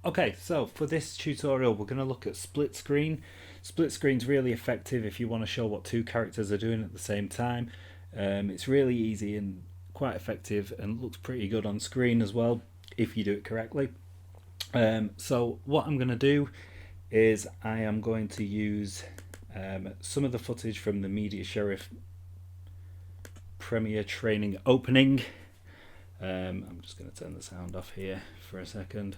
Okay, so for this tutorial, we're going to look at split screen. Split screen's really effective if you want to show what two characters are doing at the same time. It's really easy and quite effective and looks pretty good on screen as well if you do it correctly. So what I'm going to do is I am going to use some of the footage from the Media Sheriff Premiere training opening. I'm just going to turn the sound off here for a second.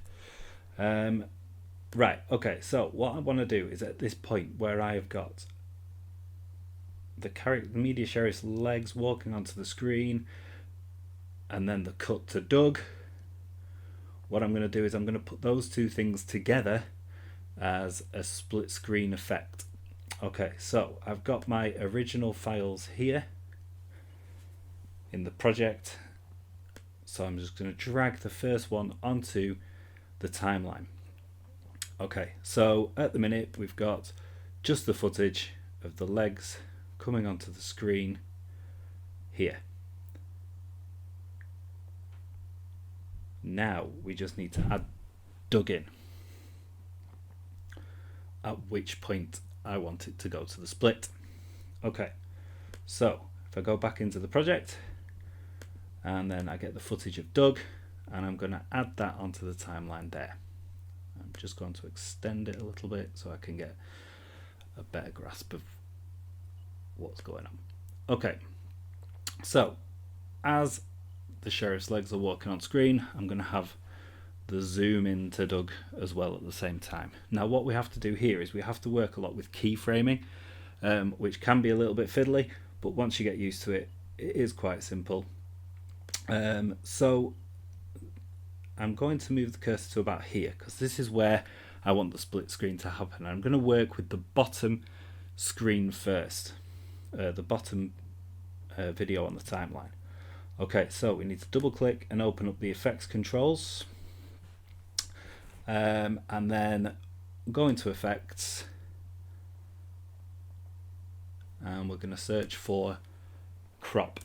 Right, okay, so what I want to do is at this point where I've got the Media Sheriff's legs walking onto the screen and then the cut to Doug, what I'm going to do is I'm going to put those two things together as a split screen effect. Okay, so I've got my original files here in the project, so I'm just going to drag the first one onto the timeline. Okay, so at the minute we've got just the footage of the legs coming onto the screen here. Now we just need to add Doug in, at which point I want it to go to the split. Okay, so if I go back into the project and then I get the footage of Doug and I'm going to add that onto the timeline there. I'm just going to extend it a little bit so I can get a better grasp of what's going on. Okay, so as the sheriff's legs are walking on screen, I'm going to have the zoom into Doug as well at the same time. Now what we have to do here is we have to work a lot with keyframing, which can be a little bit fiddly, but once you get used to it, it is quite simple. So I'm going to move the cursor to about here because this is where I want the split screen to happen. I'm going to work with the bottom screen first, the bottom video on the timeline. Okay, so we need to double click and open up the effects controls, and then go into effects and we're going to search for crop.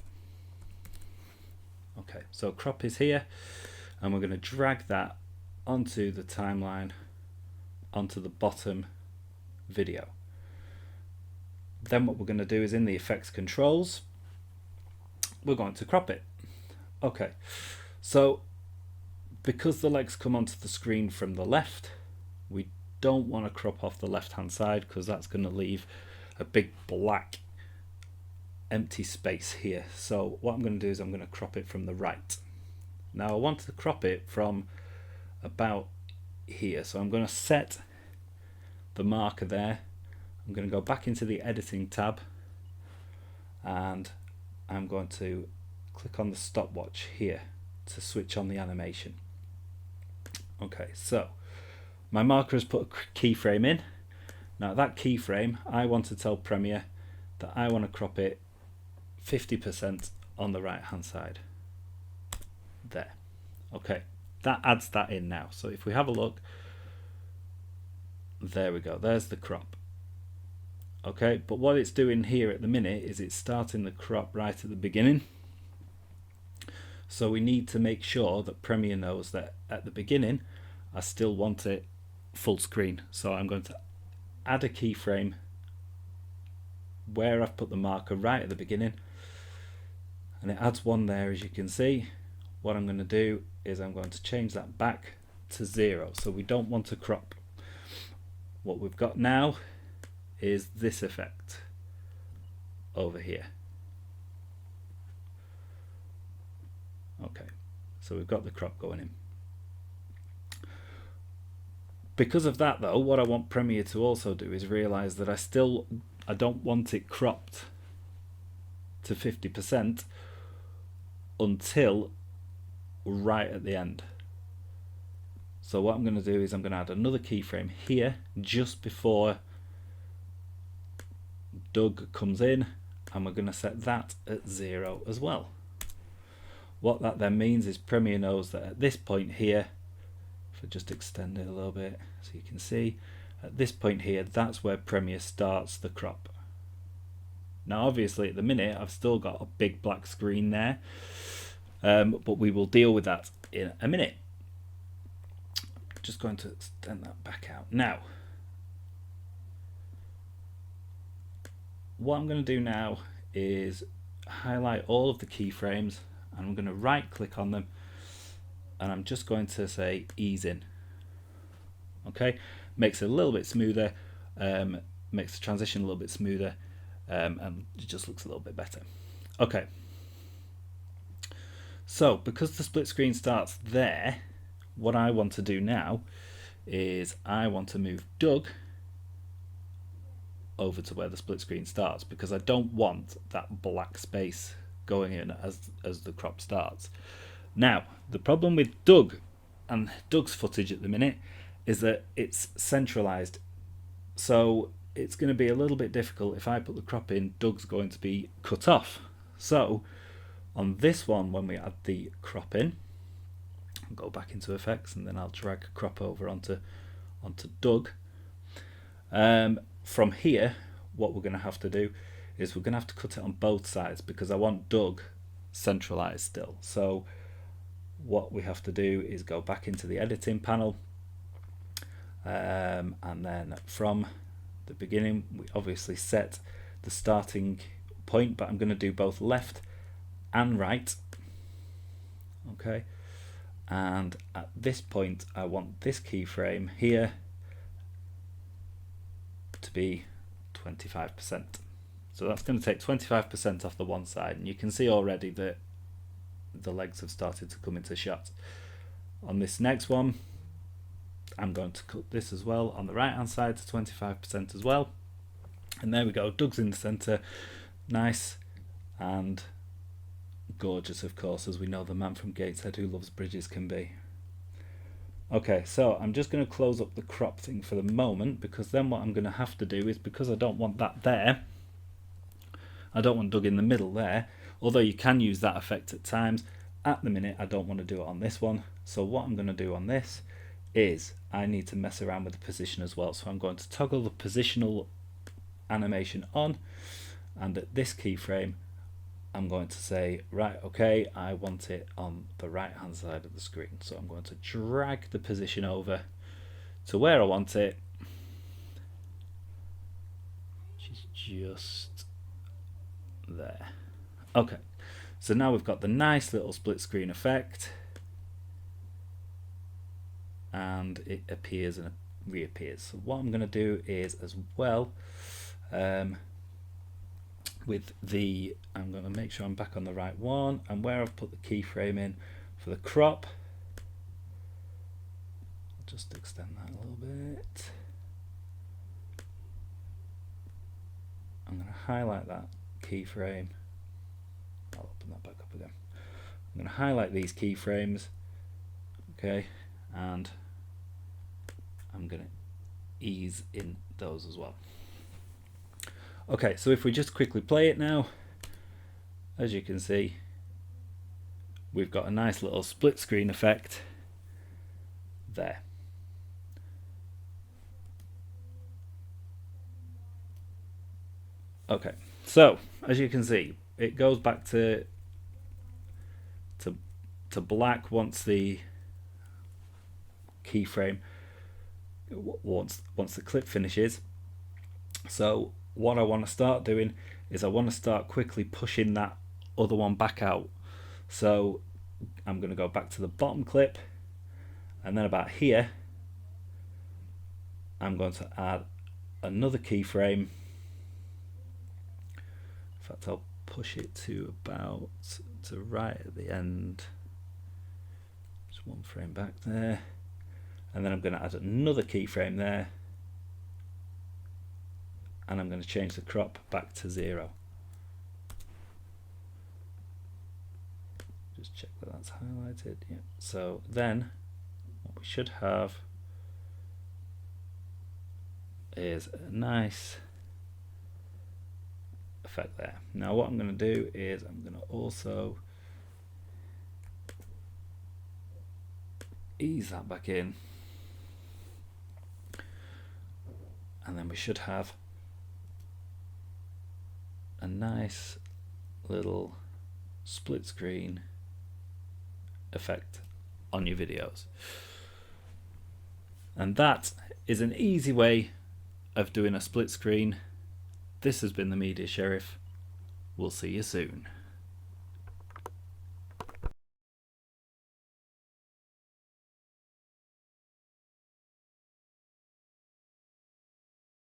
Okay, so crop is here and we're going to drag that onto the timeline, onto the bottom video. Then what we're going to do is in the effects controls, we're going to crop it. Okay, so because the legs come onto the screen from the left, we don't want to crop off the left hand side because that's going to leave a big black empty space here. So what I'm going to do is I'm going to crop it from the right. Now I want to crop it from about here, so I'm going to set the marker there. I'm going to go back into the editing tab and I'm going to click on the stopwatch here to switch on the animation. Okay, so my marker has put a keyframe in. Now that keyframe, I want to tell Premiere that I want to crop it 50% on the right hand side. There. Okay, that adds that in now. So if we have a look, there we go, there's the crop. Okay, but what it's doing here at the minute is it's starting the crop right at the beginning. So we need to make sure that Premiere knows that at the beginning I still want it full screen. So I'm going to add a keyframe where I've put the marker right at the beginning, and it adds one there, as you can see. What I'm going to do is I'm going to change that back to 0, so we don't want to crop. What we've got now is this effect over here. Okay, so we've got the crop going in. Because of that though, what I want Premiere to also do is realize that I don't want it cropped to 50% until right at the end. So what I'm going to do is I'm going to add another keyframe here just before Doug comes in, and we're going to set that at 0 as well. What that then means is Premiere knows that at this point here, if I just extend it a little bit so you can see, at this point here, that's where Premiere starts the crop. Now obviously at the minute I've still got a big black screen there, but we will deal with that in a minute. just going to extend that back out. Now, what I'm going to do now is highlight all of the keyframes, and I'm going to right click on them, and I'm just going to say ease in. Okay, makes it a little bit smoother, makes the transition a little bit smoother, and it just looks a little bit better. Okay, so because the split screen starts there, what I want to do now is I want to move Doug over to where the split screen starts, because I don't want that black space going in as the crop starts. Now, the problem with Doug and Doug's footage at the minute is that it's centralized, so it's going to be a little bit difficult. If I put the crop in, Doug's going to be cut off. So on this one, when we add the crop in, I'll go back into effects, and then I'll drag crop over onto Doug. From here, what we're going to have to do is we're going to have to cut it on both sides, because I want Doug centralized still. So what we have to do is go back into the editing panel, and then from the beginning we obviously set the starting point, but I'm going to do both left and right. Okay, and at this point I want this keyframe here to be 25%. So that's going to take 25% off the one side, and you can see already that the legs have started to come into shot. On this next one, I'm going to cut this as well on the right hand side to 25% as well, and there we go. Doug's in the center, nice and gorgeous, of course, as we know the man from Gateshead who loves bridges can be. Okay, so I'm just going to close up the crop thing for the moment, because then what I'm going to have to do is, because I don't want that there, I don't want Doug in the middle there, although you can use that effect at times. At the minute I don't want to do it on this one, so what I'm going to do on this is I need to mess around with the position as well. So I'm going to toggle the positional animation on, and at this keyframe I'm going to say, right, okay, I want it on the right hand side of the screen. So I'm going to drag the position over to where I want it, which is just there. Okay, so now we've got the nice little split screen effect, and it appears and reappears. So what I'm going to do is, as well, with the, I'm going to make sure I'm back on the right one, and where I've put the keyframe in for the crop, I'll just extend that a little bit. I'm going to highlight that keyframe. I'll open that back up again. I'm going to highlight these keyframes, okay, and I'm going to ease in those as well. Okay, so if we just quickly play it now, as you can see, we've got a nice little split screen effect there. Okay, so as you can see, it goes back to black once the keyframe, once the clip finishes. So what I want to start doing is I want to start quickly pushing that other one back out. So I'm going to go back to the bottom clip, and then about here I'm going to add another keyframe. In fact, I'll push it to about to right at the end, just one frame back there, and then I'm going to add another keyframe there, and I'm going to change the crop back to 0. Just check that that's highlighted. Yeah. So then what we should have is a nice effect there. Now what I'm going to do is I'm going to also ease that back in, and then we should have a nice little split screen effect on your videos. And that is an easy way of doing a split screen. This has been the Media Sheriff. We'll see you soon.